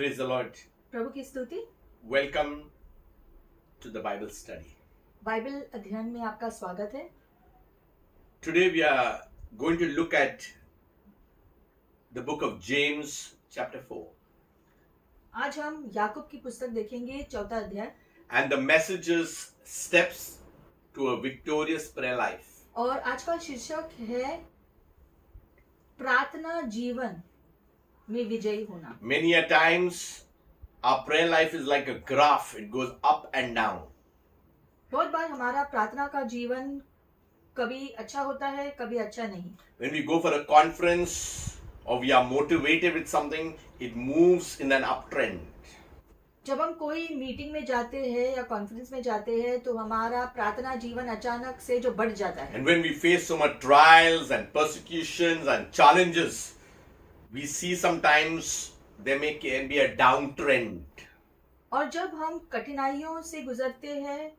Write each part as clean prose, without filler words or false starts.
Praise the Lord. प्रभु की स्तुति। Welcome to the Bible study. Bible अध्ययन में आपका स्वागत है। Today we are going to look at the book of James, chapter 4. आज हम याकूब की पुस्तक देखेंगे, चौथा अध्याय, And the message is Steps to a Victorious Prayer Life. और आज का शीर्षक है प्रार्थना जीवन में विजयी होना। Many a times our prayer life is like a graph, it goes up and down. बहुत बार हमारा प्रार्थना का जीवन कभी अच्छा होता है, कभी अच्छा नहीं। When we go for a conference or we are motivated with something, it moves in an uptrend. जब हम कोई मीटिंग में जाते हैं या कॉन्फ्रेंस में जाते हैं तो हमारा प्रार्थना जीवन अचानक से जो बढ़ जाता है। And when we face so much trials and persecutions and challenges, we see sometimes there can be a downtrend. और जब हम कठिनाइयों से गुजरते हैं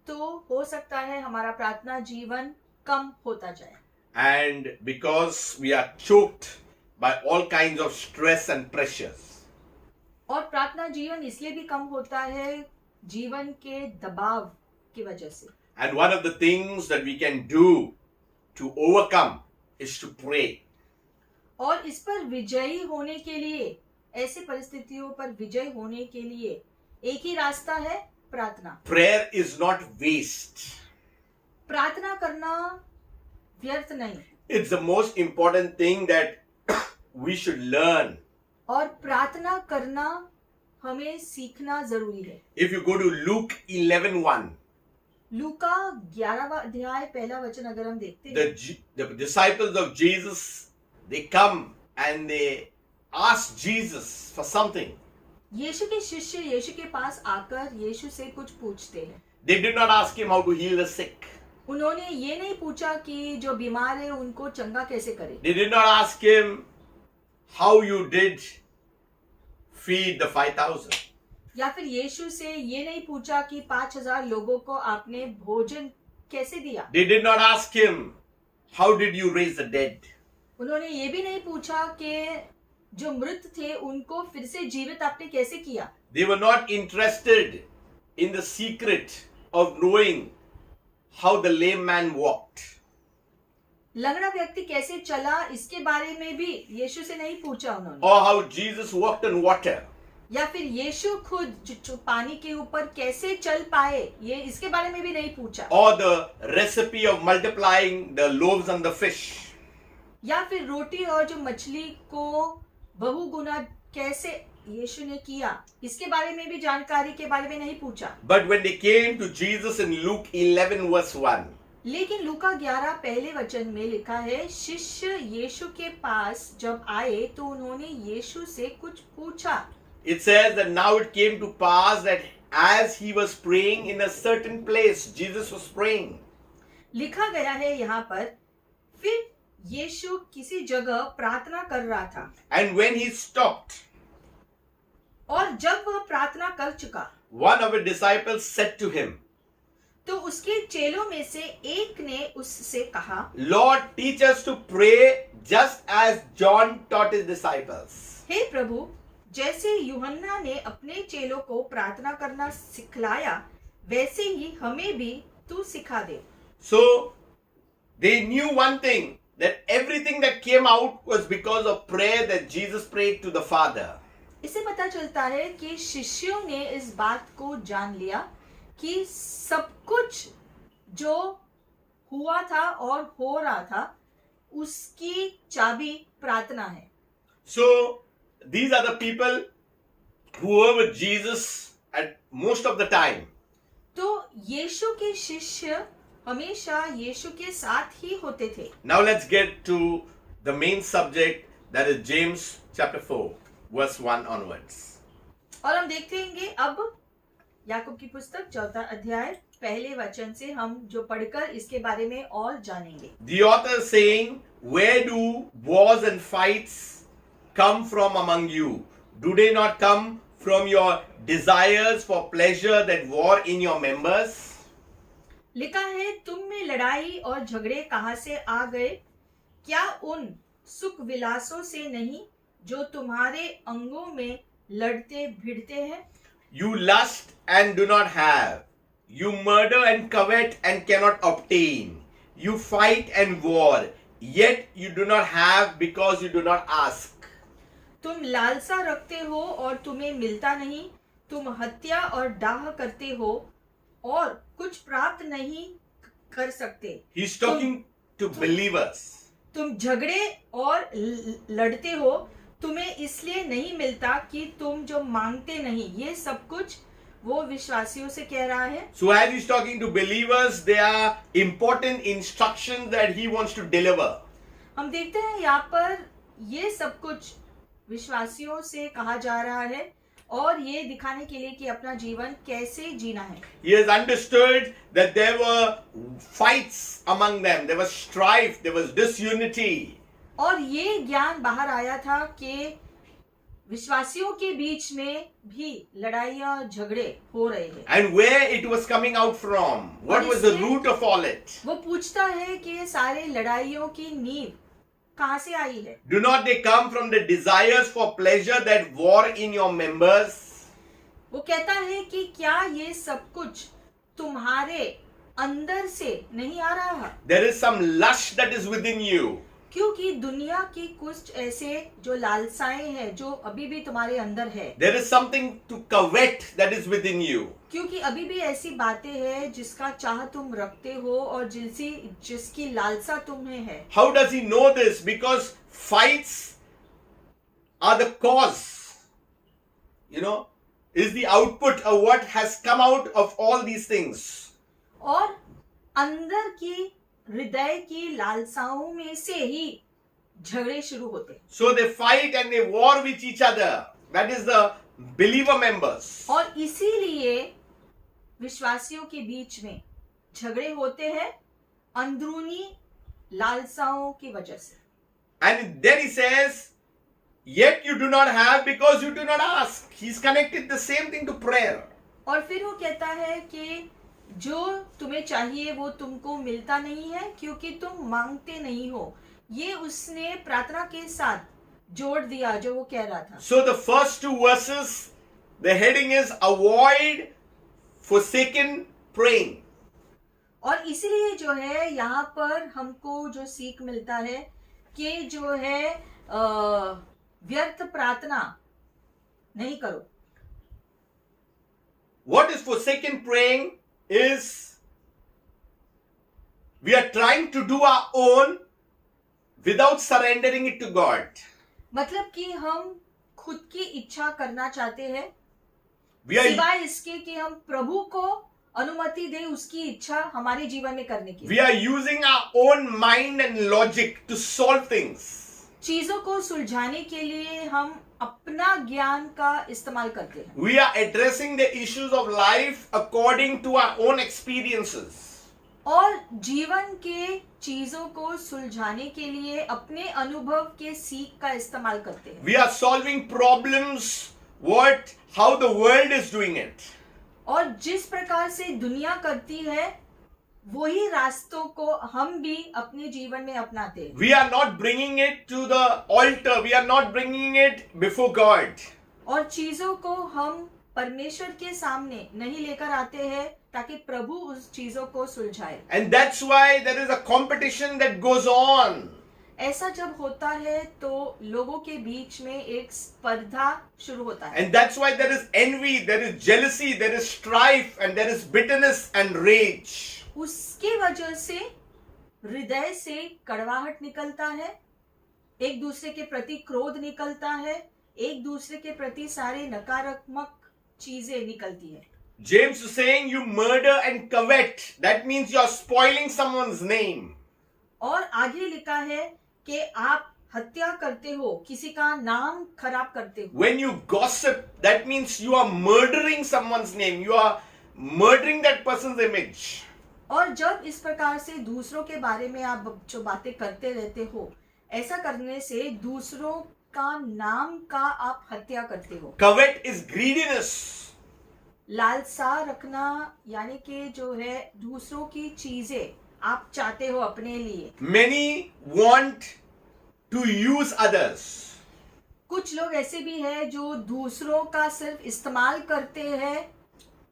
तो हो सकता है हमारा प्रार्थना जीवन कम होता जाए। And because we are choked by all kinds of stress and pressures. और प्रार्थना जीवन इसलिए भी कम होता है जीवन के दबाव की वजह से। And one of the things that we can do to overcome is to pray. और इस पर विजयी होने के लिए, ऐसी परिस्थितियों पर विजय होने के लिए एक ही रास्ता है, प्रार्थना। Prayer is not waste. प्रार्थना करना व्यर्थ नहीं। It's the most important thing that we should learn. और प्रार्थना करना हमें सीखना जरूरी है। If you go to Luke 11:1, लूका 11वां अध्याय पहला वचन अगर हम देखते हैं, the disciples of Jesus, they come and they ask Jesus for something. यीशु के शिष्य यीशु के पास आकर यीशु से कुछ पूछते हैं। They did not ask him how to heal the sick. उन्होंने ये नहीं पूछा कि जो बीमार है उनको चंगा कैसे करे। They did not ask him how you did feed the 5,000. या फिर यीशु से ये नहीं पूछा कि 5,000 लोगों को आपने भोजन कैसे दिया। They did not ask him how did you raise the dead. उन्होंने ये भी नहीं पूछा कि जो मृत थे उनको फिर से जीवित आपने कैसे किया। They were not interested in the secret of knowing how the lame man walked. लंगड़ा व्यक्ति कैसे चला इसके बारे में भी यीशु से नहीं पूछा उन्होंने। Or how Jesus walked on water. या फिर यीशु खुद जो पानी के ऊपर कैसे चल पाए, ये इसके बारे में भी नहीं पूछा। Or the recipe of multiplying the loaves and the fish. या फिर रोटी और जो मछली को बहुगुना कैसे यीशु ने किया, इसके बारे में भी जानकारी के बारे में नहीं पूछा। But when they came to Jesus in Luke 11:1, लेकिन लूका 11 पहले वचन में लिखा है, शिष्य यीशु के पास जब आए तो उन्होंने यीशु से कुछ पूछा। it says that now it came to pass that as he was praying in a certain place, Jesus was praying. लिखा गया है यहाँ पर, फिर यीशु किसी जगह प्रार्थना कर रहा था। And when he stopped, और जब वह प्रार्थना कर चुका, one of his disciples said to him, तो उसके चेलों में से एक ने उससे कहा, Lord, teach us to pray just as John taught his disciples. हे प्रभु, जैसे यूहन्ना ने अपने चेलों को प्रार्थना करना सिखलाया, वैसे ही हमें भी तू सिखा दे। So they knew one thing, that everything that came out was because of prayer that Jesus prayed to the Father. इससे पता चलता है कि शिष्यों ने इस बात को जान लिया कि सब कुछ जो हुआ था और हो रहा था उसकी चाबी प्रार्थना है। So these are the people who were with Jesus at most of the time. तो यीशु के शिष्य हमेशा यीशु के साथ ही होते थे। Now let's get to the main subject, that is James chapter 4 verse 1 onwards. और हम देखेंगे अब याकूब की पुस्तक चौथा अध्याय पहले वचन से हम जो पढ़कर इसके बारे में और जानेंगे। The author is saying, where do wars and fights come from among you? Do they not come from your desires for pleasure that war in your members? लिखा है, तुम में लड़ाई और झगड़े कहाँ से आ गए? क्या उन सुख विलासों से नहीं जो तुम्हारे अंगों में लड़ते भिड़ते हैं, You lust and do not have. You murder and covet and cannot obtain. You fight and war, yet you do not have because you do not ask. तुम लालसा रखते हो और तुम्हें मिलता नहीं, तुम हत्या और डाह करते हो और कुछ प्राप्त नहीं कर सकते। He's talking to believers. तुम झगड़े और लड़ते हो, तुम्हें इसलिए नहीं मिलता कि तुम जो मांगते नहीं। ये सब कुछ वो विश्वासियों से कह रहा है। So as he's talking to believers, there are important instructions that he wants to deliver. हम देखते हैं यहाँ पर ये सब कुछ विश्वासियों से कहा जा रहा है और ये दिखाने के लिए कि अपना जीवन कैसे जीना है। He has understood that there were fights among them, there was strife, there was disunity. और ये ज्ञान बाहर आया था कि विश्वासियों के बीच में भी लड़ाइयाँ झगड़े हो रहे हैं। And where it was coming out from? What was the root of all it? वो पूछता है कि ये सारे लड़ाइयों की नींव कहाँ से आई है? Do not they come from the desires for pleasure that war in your members? वो कहता है कि क्या ये सब कुछ तुम्हारे अंदर से नहीं आ रहा? There is some lust that is within you. क्योंकि दुनिया की कुछ ऐसे जो लालसाएं हैं जो अभी भी तुम्हारे अंदर है। There is something to covet that is within you. क्योंकि अभी भी ऐसी बातें हैं जिसका चाह तुम रखते हो और जिसकी लालसा तुम्हें है। How does he know this? Because fights are the cause, is the output of what has come out of all these things. और अंदर की हृदय की लालसाओं में से ही झगड़े शुरू होते हैं। So they fight and they war with each other. That is the believer members. और इसीलिए विश्वासियों के बीच में झगड़े होते हैं अंदरूनी लालसाओं की वजह से। And then he says, yet you do not have because you do not ask. He's connected the same thing to prayer. और फिर वो कहता है कि जो तुम्हें चाहिए वो तुमको मिलता नहीं है क्योंकि तुम मांगते नहीं हो। ये उसने प्रार्थना के साथ जोड़ दिया जो वो कह रहा था। So the first two verses, the heading is avoid forsaken praying. और इसीलिए जो है यहाँ पर हमको जो सीख मिलता है कि जो है व्यर्थ प्रार्थना नहीं करो। What is forsaken praying is we are trying to do our own without surrendering it to God. मतलब कि हम खुद की इच्छा करना चाहते हैं सिवाय इसके कि हम प्रभु को अनुमति दें उसकी इच्छा हमारे जीवन में करने की। We are using our own mind and logic to solve things. चीजों को सुलझाने के लिए हम अपना ज्ञान का इस्तेमाल करते हैं। We are addressing the issues of life according to our own experiences. और जीवन के चीजों को सुलझाने के लिए अपने अनुभव के सीख का इस्तेमाल करते हैं। We are solving problems how the world is doing it. और जिस प्रकार से दुनिया करती है वही रास्तों को हम भी अपने जीवन में अपनाते हैं। We are not bringing it to the altar. We are not bringing it before God. और चीजों को हम परमेश्वर के सामने नहीं लेकर आते हैं ताकि प्रभु उस चीजों को सुलझाए। And that's why there is a competition that goes on. ऐसा जब होता है तो लोगों के बीच में एक स्पर्धा शुरू होता है। And that's why there is envy, there is jealousy, there is strife, and there is bitterness and rage. उसकी वजह से हृदय से कड़वाहट निकलता है, एक दूसरे के प्रति क्रोध निकलता है, एक दूसरे के प्रति सारे नकारात्मक चीजें निकलती है। James is saying you murder and covet. That means you are spoiling someone's name. और आगे लिखा है कि आप हत्या करते हो, किसी का नाम खराब करते हो। When you gossip, that means you are murdering someone's name. You are murdering that person's image. और जब इस प्रकार से दूसरों के बारे में आप जो बातें करते रहते हो, ऐसा करने से दूसरों का नाम का आप हत्या करते हो। Covet is greediness. लालसा रखना यानी कि जो है दूसरों की चीजें आप चाहते हो अपने लिए। Many want to use others. कुछ लोग ऐसे भी हैं जो दूसरों का सिर्फ इस्तेमाल करते हैं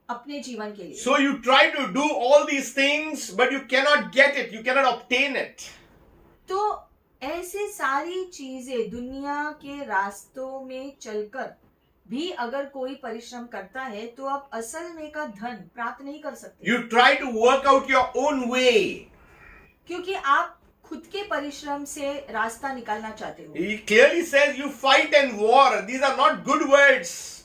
अपने जीवन के लिए। So you try to do all these things, but you cannot get it, you cannot obtain it. तो ऐसी सारी चीजें दुनिया के रास्तों में चलकर भी अगर कोई परिश्रम करता है तो आप असल में का धन प्राप्त नहीं कर सकते, You try to work out your own way. क्योंकि आप खुद के परिश्रम से रास्ता निकालना चाहते हो। He clearly says you fight and war. These are not good words.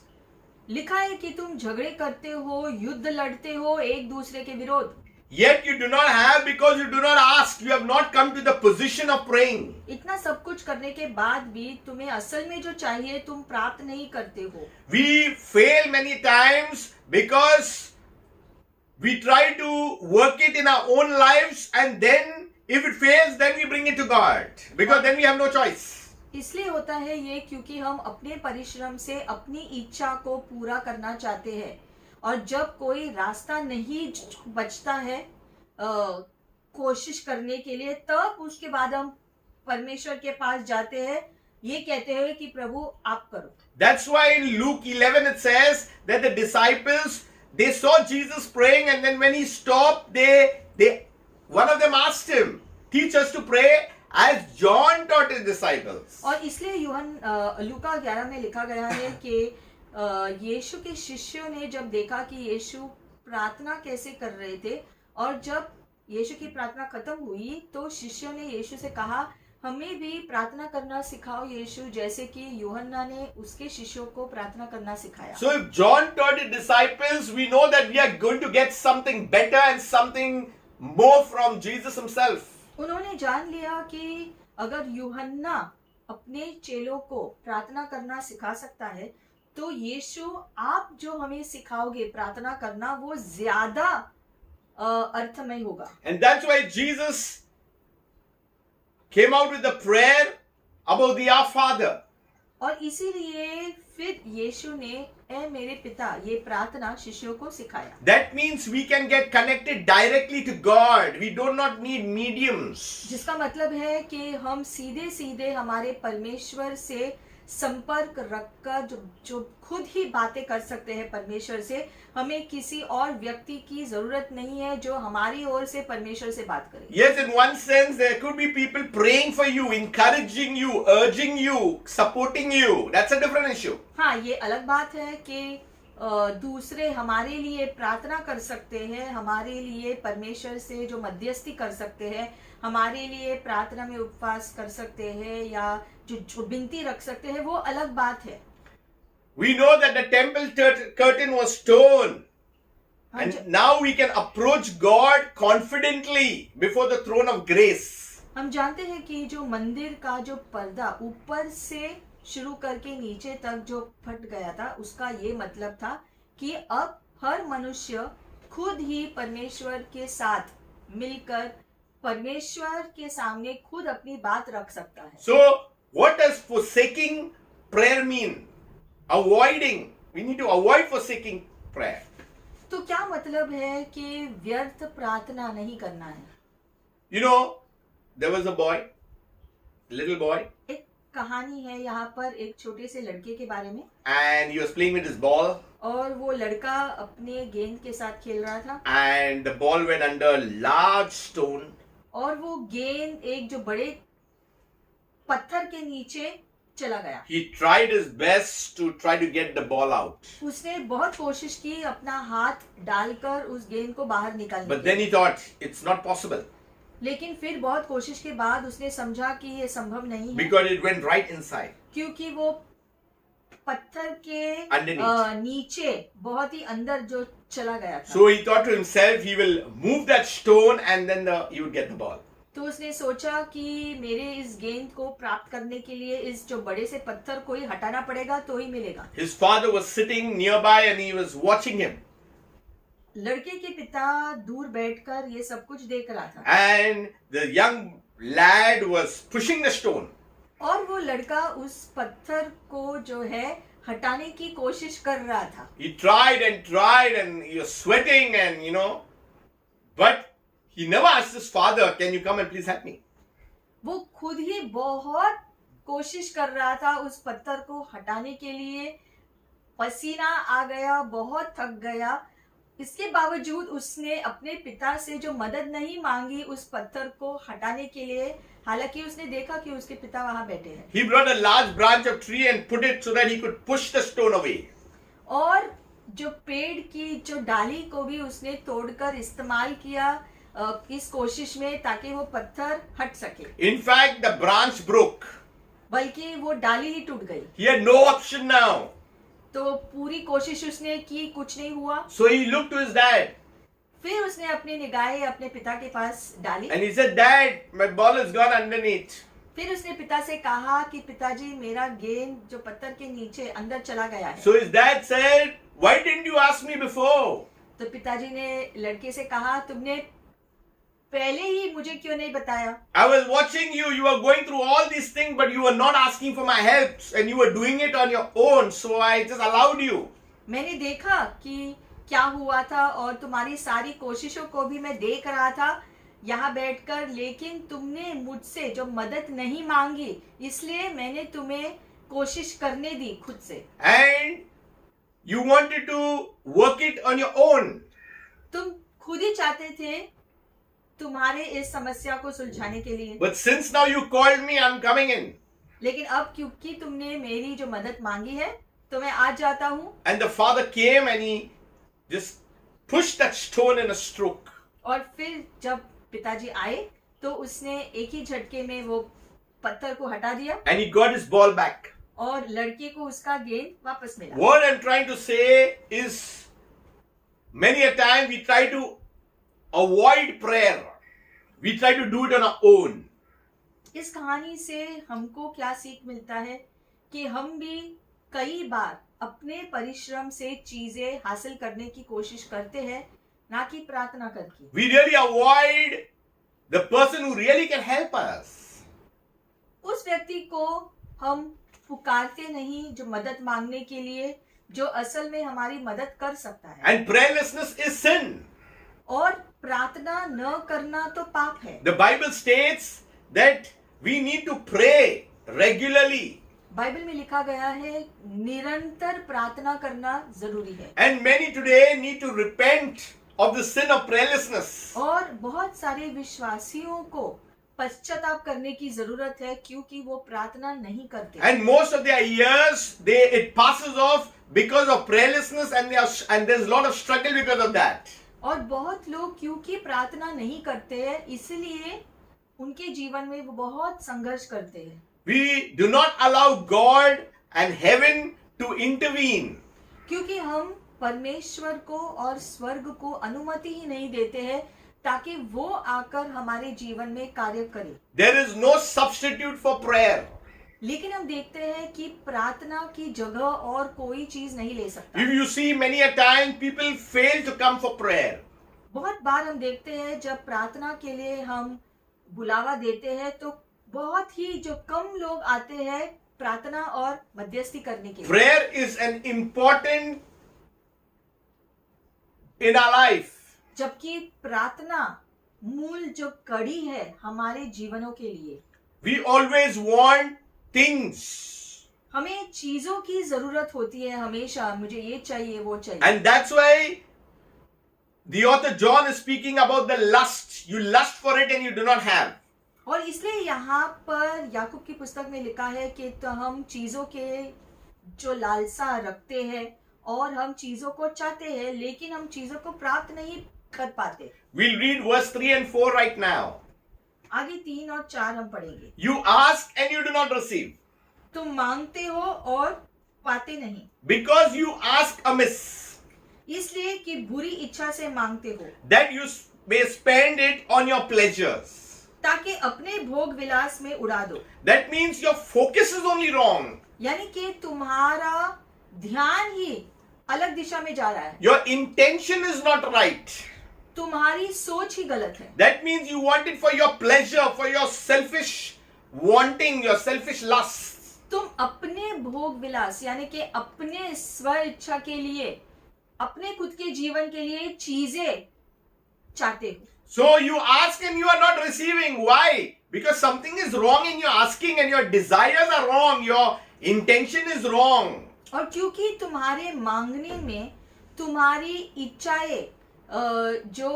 लिखा है कि तुम झगड़े करते हो, युद्ध लड़ते हो एक दूसरे के विरोध, Yet you do not have because you do not ask. You have not come to the position of praying. इतना सब कुछ करने के बाद भी तुम्हें असल में जो चाहिए तुम प्राप्त नहीं करते हो। We fail many times because we try to work it in our own lives, and then if it fails, then we bring it to God because then we have no choice. इसलिए होता है ये क्योंकि हम अपने परिश्रम से अपनी इच्छा को पूरा करना चाहते हैं, और जब कोई रास्ता नहीं बचता है कोशिश करने के लिए, तब उसके बाद हम परमेश्वर के पास जाते हैं, ये कहते हैं कि प्रभु आप करो। That's why in Luke 11 it says that the disciples, they saw Jesus praying, and then when he stopped, one of them asked him, teach us to pray as John taught his disciples. और इसलिए लूका 11 में लिखा गया है कि यीशु के शिष्यों ने जब देखा कि यीशु प्रार्थना कैसे कर रहे थे, और जब यीशु की प्रार्थना खत्म हुई तो शिष्यों ने यीशु से कहा हमें भी प्रार्थना करना सिखाओ यीशु, जैसे कि यूहन्ना ने उसके शिष्यों को प्रार्थना करना सिखाया। So if John taught his disciples, we know that we are going to get something better and something more from Jesus himself. उन्होंने जान लिया कि अगर यूहन्ना अपने चेलों को प्रार्थना करना सिखा सकता है, तो यीशु आप जो हमें सिखाओगे प्रार्थना करना वो ज्यादा अर्थमय होगा। And that's why Jesus came out with a prayer about the Our Father. और इसीलिए फिर यीशु ने ए मेरे पिता ये प्रार्थना शिष्यों को सिखाया। That means we can get connected directly to God. We do not need mediums. जिसका मतलब है कि हम सीधे सीधे हमारे परमेश्वर से संपर्क रखकर जो खुद ही बातें कर सकते हैं परमेश्वर से, हमें किसी और व्यक्ति की जरूरत नहीं है जो हमारी ओर से परमेश्वर से बात करे। Yes, in one sense there could be people praying for you, encouraging you, urging you, supporting you. That's a different issue. हाँ, ये अलग बात है कि दूसरे हमारे लिए प्रार्थना कर सकते हैं, हमारे लिए परमेश्वर से जो मध्यस्थी कर सकते हैं, हमारे लिए प्रार्थना में उपवास कर सकते हैं या जो विनती रख सकते हैं, वो अलग बात है। We know that the temple curtain was torn. And now we can approach God confidently before the throne of grace. हम जानते हैं कि जो मंदिर का जो पर्दा ऊपर से शुरू करके नीचे तक जो फट गया था, उसका ये मतलब था कि अब हर मनुष्य खुद ही परमेश्वर के साथ मिलकर परमेश्वर के सामने खुद अपनी बात रख सकता है। So what does forsaking prayer mean? Avoiding. We need to avoid forsaking prayer. तो क्या मतलब है कि व्यर्थ प्रार्थना नहीं करना है? You know, there was a boy, little boy, एक कहानी है यहाँ पर एक छोटे से लड़के के बारे में, and he was playing with his ball, और वो लड़का अपने गेंद के साथ खेल रहा था, and the ball went under a large stone. और वो गेंद एक जो बड़े पत्थर के नीचे चला गया। He tried his best to try to get the ball out, उसने बहुत कोशिश की अपना हाथ डालकर उस गेंद को बाहर निकालने but की, then he thought it's not possible लेकिन फिर बहुत कोशिश के बाद उसने समझा कि ये संभव नहीं है, because it went right inside. क्योंकि वो पत्थर के Underneath. नीचे बहुत ही अंदर जो चला गया था। So he thought to himself, he will move that stone and then he would get the ball. तो उसने सोचा कि मेरे इस गेंद को प्राप्त करने के लिए इस जो बड़े से पत्थर को ही हटाना पड़ेगा तो ही मिलेगा। His father was sitting nearby and he was watching him. लड़के के पिता दूर बैठकर ये सब कुछ देख रहा था, And the young lad was pushing the stone. और वो लड़का उस पत्थर को जो है हटाने की कोशिश कर रहा था। He tried and he was sweating and but he never asked his father, can you come and please help me? वो खुद ही बहुत कोशिश कर रहा था उस पत्थर को हटाने के लिए, पसीना आ गया, बहुत थक गया। इसके बावजूद उसने अपने पिता से जो मदद नहीं मांगी उस पत्थर को हटाने के लिए, हालांकि उसने देखा कि उसके पिता वहां बैठे हैं। He brought a large branch of tree and put it so that he could push the stone away. और जो पेड़ की जो डाली को भी उसने तोड़कर इस्तेमाल किया इस कोशिश में, ताकि वो पत्थर हट सके। In fact, the branch broke. बल्कि वो डाली ही टूट गई। He had no option now. तो पूरी कोशिश उसने की, कुछ नहीं हुआ। So he looked to his dad फिर उसने अपनी निगाहें अपने पिता के पास डाली। and he said, Dad, my ball has gone underneath. फिर उसने पिता से कहा कि पिताजी, मेरा गेंद जो पत्थर के नीचे अंदर चला गया है। So his dad said, Why didn't you ask me before? तो पिताजी ने लड़के से कहा, तुमने पहले ही मुझे क्यों नहीं बताया? I was watching you. You were going through all these things, but you were not asking for my help, and you were doing it on your own. So I just allowed you. मैंने देखा कि क्या हुआ था और तुम्हारी सारी कोशिशों को भी मैं देख रहा था यहाँ बैठकर, लेकिन तुमने मुझसे जो मदद नहीं मांगी, इसलिए मैंने तुम्हें कोशिश करने दी खुद से। And you wanted to work it on your own. तुम खुद ही चाहते थे तुम्हारे इस समस्या को सुलझाने के लिए, But since now you called me, I'm coming in. लेकिन अब क्योंकि तुमने मेरी जो मदद मांगी है तो मैं आज जाता हूँ। And the father came and he just pushed that stone in a stroke. और फिर जब पिताजी आए तो उसने एक ही झटके में वो पत्थर को हटा दिया And he got his ball back. और लड़के को उसका गेंद वापस मिला। What I'm trying to say is, many a time we try to avoid prayer. We try to do it on our own. इस कहानी से हमको क्या सीख मिलता है कि हम भी कई बार अपने परिश्रम से चीजें हासिल करने की कोशिश करते हैं, ना कि प्रार्थना करके। We really avoid the person who really can help us. उस व्यक्ति को हम पुकारते नहीं जो मदद मांगने के लिए, जो असल में हमारी मदद कर सकता है। And prayerlessness is sin. और प्रार्थना न करना तो पाप है। The Bible states that we need to pray regularly. Bible में लिखा गया है निरंतर प्रार्थना करना जरूरी है। And many today need to repent of the sin of prayerlessness. और बहुत सारे विश्वासियों को पश्चाताप करने की जरूरत है क्योंकि वो प्रार्थना नहीं करते। And most of their years, it passes off because of prayerlessness, and there's a lot of struggle because of that. और बहुत लोग क्योंकि प्रार्थना नहीं करते हैं, इसलिए उनके जीवन में वो बहुत संघर्ष करते हैं। We do not allow God and heaven to intervene. क्योंकि हम परमेश्वर को और स्वर्ग को अनुमति ही नहीं देते हैं ताकि वो आकर हमारे जीवन में कार्य करे। There is no substitute for prayer. लेकिन हम देखते हैं कि प्रार्थना की जगह और कोई चीज नहीं ले सकता। If you see, many a time people fail to come for prayer. बहुत बार हम देखते हैं जब प्रार्थना के लिए हम बुलावा देते हैं तो बहुत ही जो कम लोग आते हैं प्रार्थना और मध्यस्थी करने के लिए। Prayer is an important in our life. जबकि प्रार्थना मूल जो कड़ी है हमारे जीवनों के लिए। We always want things. हमें चीजों की जरूरत होती है हमेशा, मुझे ये चाहिए वो चाहिए। And that's why the author John is speaking about the lust. You lust for it and you do not have. और इसलिए यहाँ पर याकूब की पुस्तक में लिखा है कि तो हम चीजों के जो लालसा रखते हैं और हम चीजों को चाहते हैं लेकिन हम चीजों को प्राप्त नहीं कर पाते। We'll read verse 3 and 4 right now. आगे 3 और 4 हम पढ़ेंगे। You ask and you do not receive, तुम मांगते हो और पाते नहीं, because you ask amiss, इसलिए कि बुरी इच्छा से मांगते हो, that you may spend it on your pleasures. ताकि अपने भोग विलास में उड़ा दो। That means your focus is only wrong. यानी कि तुम्हारा ध्यान ही अलग दिशा में जा रहा है, Your intention is not right. तुम्हारी सोच ही गलत है। That means you want it for your pleasure, for your selfish wanting, your selfish lusts. तुम अपने भोग विलास यानी कि अपने स्व इच्छा के लिए, अपने खुद के जीवन के लिए चीजें चाहते हो। So you ask and you are not receiving. Why? Because something is wrong in your asking and your desires are wrong. Your intention is wrong. और क्योंकि तुम्हारे मांगने में तुम्हारी इच्छाएं जो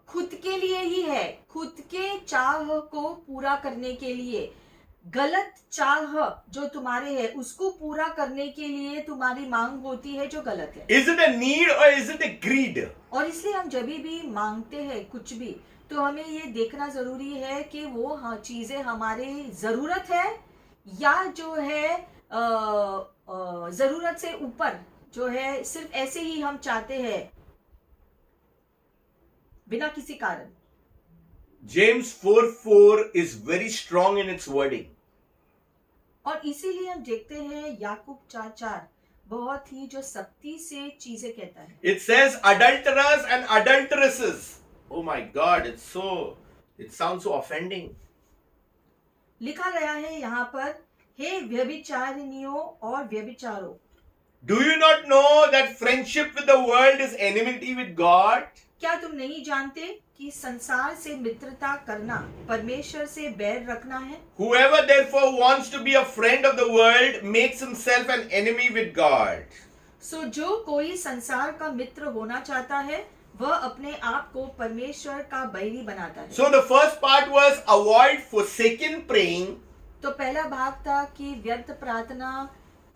खुद के लिए ही है, खुद के चाह को पूरा करने के लिए, गलत चाह जो तुम्हारे है उसको पूरा करने के लिए तुम्हारी मांग होती है जो गलत है. Is it a need or is it a greed? और इसलिए हम जब भी मांगते हैं कुछ भी तो हमें ये देखना जरूरी है कि वो चीजें हमारे जरूरत है या जो है जरूरत से ऊपर जो है सिर्फ ऐसे ही हम चाहते हैं बिना किसी कारण. James 4:4 is very strong in its wording. और इसीलिए हम देखते हैं याकूब 4:4 बहुत ही जो सख्ती से चीजें कहता है. It says adulterers and adulteresses. Oh my God, it sounds so offending. लिखा गया है यहाँ पर, हे व्यभिचारिणियों और व्यभिचारों. Do you not know that friendship with the world is enmity with God? क्या तुम नहीं जानते कि संसार से मित्रता करना परमेश्वर से बैर रखना है. Whoever therefore wants to be a friend of the world makes himself an enemy with God. सो जो कोई संसार का मित्र होना चाहता है वह अपने आप को परमेश्वर का बैरी बनाता है. So the first part was avoid forsaken praying. तो पहला भाग था कि व्यर्थ प्रार्थना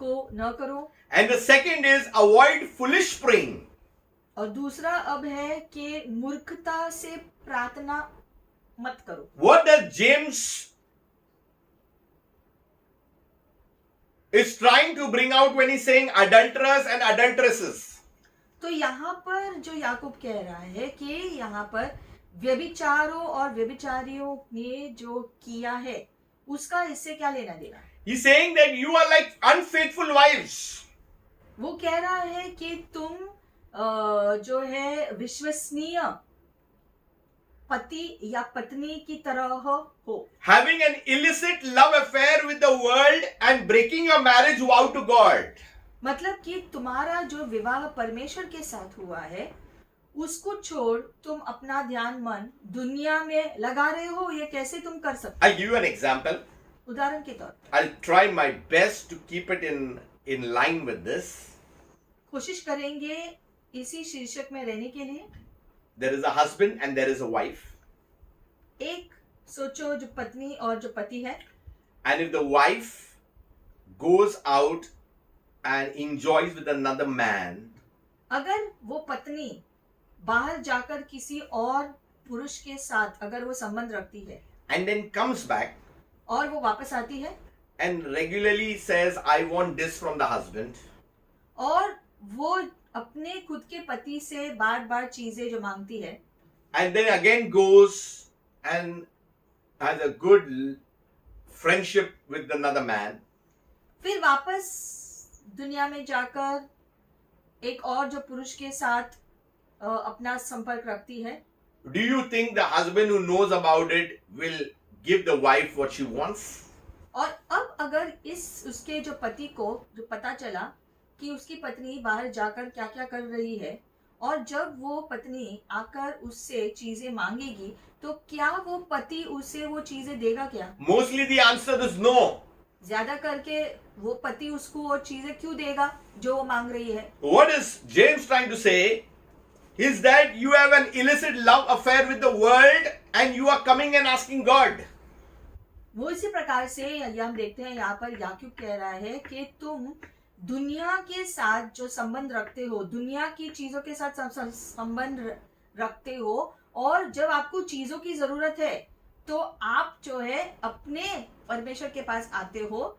को न करो. And the second is avoid foolish praying. और दूसरा अब है कि मूर्खता से प्रार्थना मत करो. What does James is trying to bring out when he's saying adulterers and adulteresses? तो यहाँ पर जो याकूब कह रहा है कि यहाँ पर व्यभिचारों और व्यभिचारियों ने जो किया है उसका इससे क्या लेना देना. He's saying that you are like unfaithful wives. वो कह रहा है कि तुम जो है विश्वसनीय पति या पत्नी की तरह हो. Having an illicit love affair with the world and breaking your marriage vow to God. मतलब कि तुम्हारा जो विवाह परमेश्वर के साथ हुआ है उसको छोड़ तुम अपना ध्यान मन दुनिया में लगा रहे हो. ये कैसे तुम कर सकते. I'll give you an example. उदाहरण के तौर I'll try my best to keep it in line with this. कोशिश करेंगे इसी शीर्षक में रहने के लिए. There is a husband and there is a wife. एक सोचो जो पत्नी और जो पति है. And if the wife goes out and enjoys with another man, अगर वो पत्नी बाहर जाकर किसी और पुरुष के साथ अगर वो संबंध रखती है and then comes back और वो वापस आती है and regularly says, I want this from the husband, और वो अपने खुद के पति से बार बार चीजें जो मांगती है and then again goes and has a good friendship with another man, फिर वापस दुनिया में जाकर एक और जो पुरुष के साथ अपना संपर्क रखती है. do you think the husband who knows about it will give the wife what she wants? और अब अगर उसके जो पति को जो पता चला कि उसकी पत्नी बाहर जाकर क्या क्या कर रही है और जब वो पत्नी आकर उससे चीजें मांगेगी तो क्या वो पति उसे वो चीजें देगा क्या? Mostly the answer is no. ज्यादा करके वो पति उसको वो चीजें क्यों देगा जो वो मांग रही है. What is James trying to say is that you have an illicit love affair with the world and you are coming and asking God. वो इसी प्रकार से हम देखते हैं यहाँ पर याकूब कह रहा है कि तुम दुनिया के साथ जो संबंध रखते हो, दुनिया की चीजों के साथ संबंध रखते हो और जब आपको चीजों की जरूरत है तो आप जो है अपने परमेश्वर के पास आते हो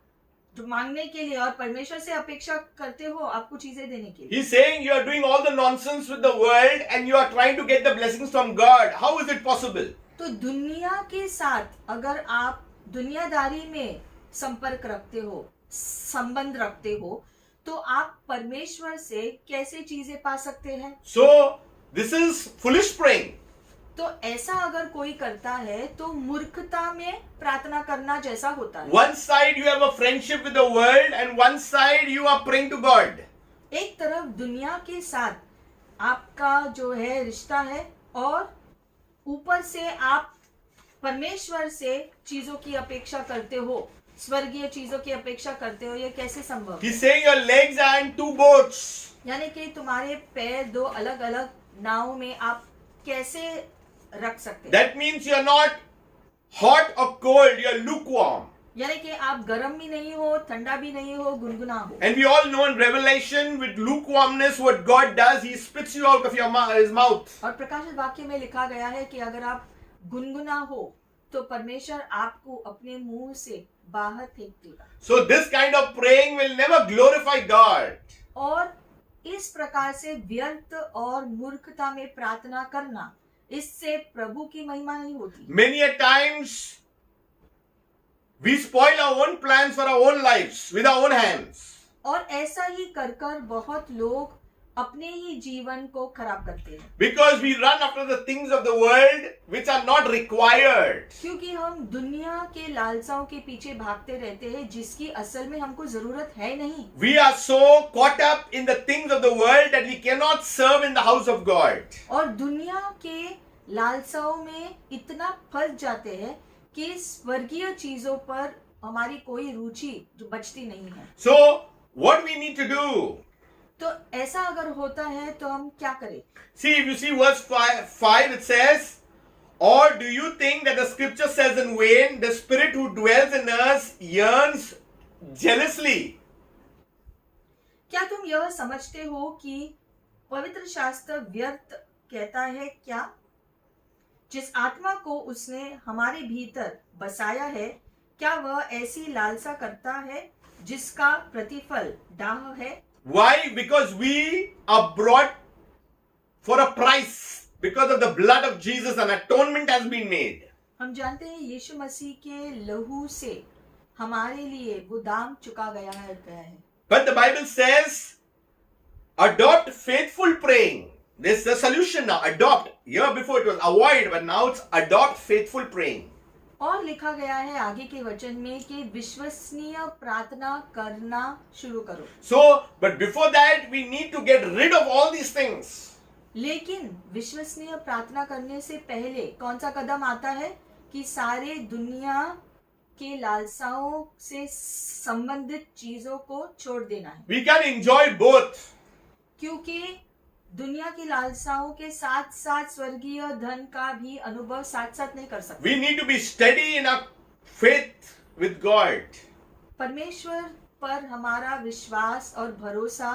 जो मांगने के लिए और परमेश्वर से अपेक्षा करते हो आपको चीजें देने के लिए. He's saying you are doing all the nonsense with the world and you are trying to get the blessings from God. How is it possible? तो दुनिया के साथ अगर आप दुनियादारी में संपर्क रखते हो, संबंध रखते हो, तो आप परमेश्वर से कैसे चीजें पा सकते हैं? So this is foolish praying. तो ऐसा अगर कोई करता है तो मूर्खता में प्रार्थना करना जैसा होता है. One side you have a friendship with the world and one side you are praying to God. एक तरफ दुनिया के साथ आपका जो है रिश्ता है और ऊपर से आप परमेश्वर से चीजों की अपेक्षा करते हो, स्वर्गीय चीजों की अपेक्षा करते हो, ये कैसे संभव है? He's saying your legs are in two boats. यानी कि तुम्हारे पैर दो अलग अलग नाव में आप कैसे रख सकते हैं? That means you're not hot or cold, you're lukewarm. यानी कि आप गर्म भी नहीं हो, ठंडा भी नहीं हो, गुनगुना हो। And we all know in Revelation with lukewarmness what God does, He spits you out of His mouth. और प्रकाशित वाक्य में लिखा गया है कि अगर आप गुनगुना हो तो परमेश्वर आपको अपने मुंह से बाहर फेंक देगा। So this kind of praying will never glorify God. और इस प्रकार से व्यर्थ और मूर्खता में प्रार्थना करना, इससे प्रभु की महिमा नहीं होती। Many a times we spoil our own plans for our own lives with our own hands. और ऐसा ही कर कर बहुत लोग अपने ही जीवन को खराब करते हैं, Because we run after the things of the world which are not required. क्योंकि हम दुनिया के लालसाओं के पीछे भागते रहते हैं जिसकी असल में हमको जरूरत है नहीं। We are so caught up in the things of the world that we cannot serve in the house of God. और दुनिया के लालसाओं में इतना फंस जाते हैं कि स्वर्गीय चीजों पर हमारी कोई रुचि जो बचती नहीं है। So what we need to do? तो ऐसा अगर होता है तो हम क्या करें? See, if you see verse 5 it says, or do you think that the scripture says in vain, the spirit who dwells in us yearns jealously? क्या तुम यह समझते हो कि पवित्र शास्त्र व्यर्थ कहता है क्या? जिस आत्मा को उसने हमारे भीतर बसाया है, क्या वह ऐसी लालसा करता है जिसका प्रतिफल दाह है? Why? Because we are brought for a price. Because of the blood of Jesus, an atonement has been made. हम जानते हैं यीशु मसीह के लहू से हमारे लिए वो दाम चुका गया है। But the Bible says, adopt faithful praying. This is the solution now. Adopt. Here before it was avoid, but now it's adopt faithful praying. और लिखा गया है आगे के वचन में कि विश्वसनीय प्रार्थना करना शुरू करो। So, but before that, we need to get rid of all these things. लेकिन विश्वसनीय प्रार्थना करने से पहले कौन सा कदम आता है कि सारे दुनिया के लालसाओं से संबंधित चीजों को छोड़ देना है। We can enjoy both. क्योंकि दुनिया की लालसाओं के साथ साथ स्वर्गीय धन का भी अनुभव साथ साथ नहीं कर सकते। We need to be steady in our faith with God. परमेश्वर पर हमारा विश्वास और भरोसा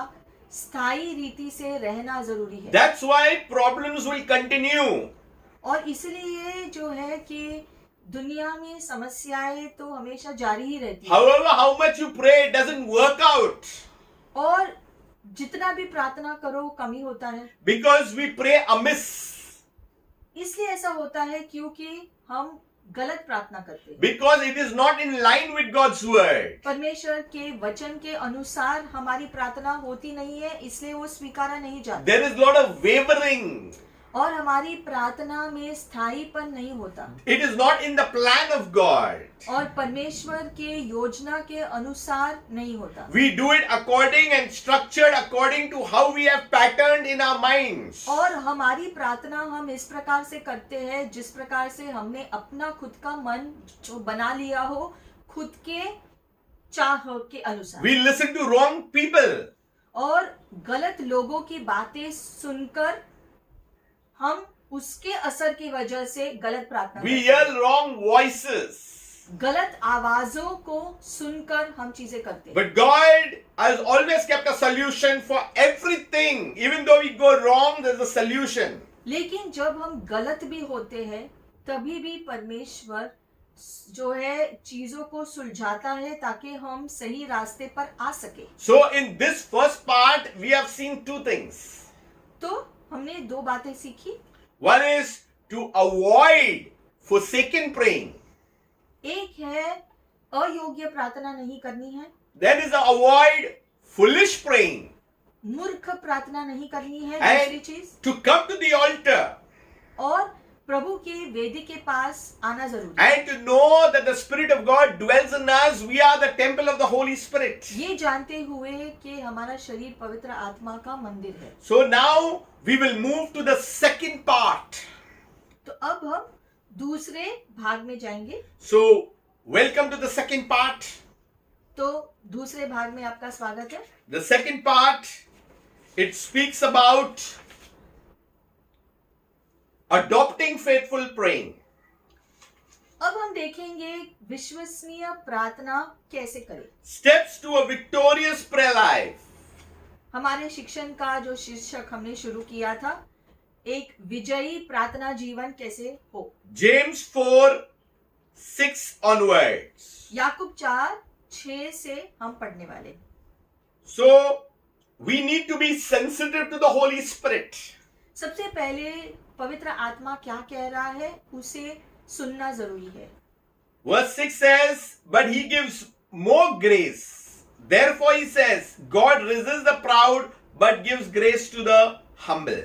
स्थायी रीति से रहना जरूरी है। That's why problems will continue. और इसलिए जो है कि दुनिया में समस्याएं तो हमेशा जारी ही रहती है। However, how much you pray, it doesn't work out. और जितना भी प्रार्थना करो कमी होता है। Because we pray amiss. इसलिए ऐसा होता है क्योंकि हम गलत प्रार्थना करते हैं। Because it is not in line with God's word. परमेश्वर के वचन के अनुसार हमारी प्रार्थना होती नहीं है, इसलिए वो स्वीकारा नहीं जाता। There is a lot of wavering. और हमारी प्रार्थना में स्थायीपन नहीं होता। It is not in the plan of God. और परमेश्वर के योजना के अनुसार नहीं होता। We do it according and structured according to how we have patterned in our minds. और हमारी प्रार्थना हम इस प्रकार से करते हैं जिस प्रकार से हमने अपना खुद का मन जो बना लिया हो, खुद के चाह के अनुसार। We listen to wrong people. और गलत लोगों की बातें सुनकर हम उसके असर की वजह से गलत प्रार्थना We करते hear हैं। wrong voices. गलत आवाजों को सुनकर हम चीजें करते हैं। But God has always kept a solution for everything. Even though we go wrong, there's a solution. लेकिन जब हम गलत भी होते हैं तभी भी परमेश्वर जो है चीजों को सुलझाता है ताकि हम सही रास्ते पर आ सके। So in this first part, we have seen two things. तो हमने दो बातें सीखी। One is to avoid forsaken praying. एक है अयोग्य प्रार्थना नहीं करनी है। Then is to avoid foolish praying. मूर्ख प्रार्थना नहीं करनी है। And दूसरी चीज to come to the altar और प्रभु की वेदी के पास आना जरूरी है। and to know that the Spirit of God dwells in us. We are the temple of the Holy Spirit. ये जानते हुए कि हमारा शरीर पवित्र आत्मा का मंदिर है। So now we will move to the second part. तो अब हम दूसरे भाग में जाएंगे। So, welcome to the second part. तो दूसरे भाग में आपका स्वागत है। The second part, it speaks about adopting faithful praying. अब हम देखेंगे विश्वसनीय प्रार्थना कैसे करें। Steps to a victorious prayer life. हमारे शिक्षण का जो शीर्षक हमने शुरू किया था, एक विजयी प्रार्थना जीवन कैसे हो। James 4:6 onwards. याकूब 4:6 से हम पढ़ने वाले। So, we need to be sensitive to the Holy Spirit. सबसे पहले पवित्र आत्मा क्या कह रहा है उसे सुनना जरूरी है। Verse 6 says, but he gives more grace. Therefore he says, God resists the proud, but gives grace to the humble.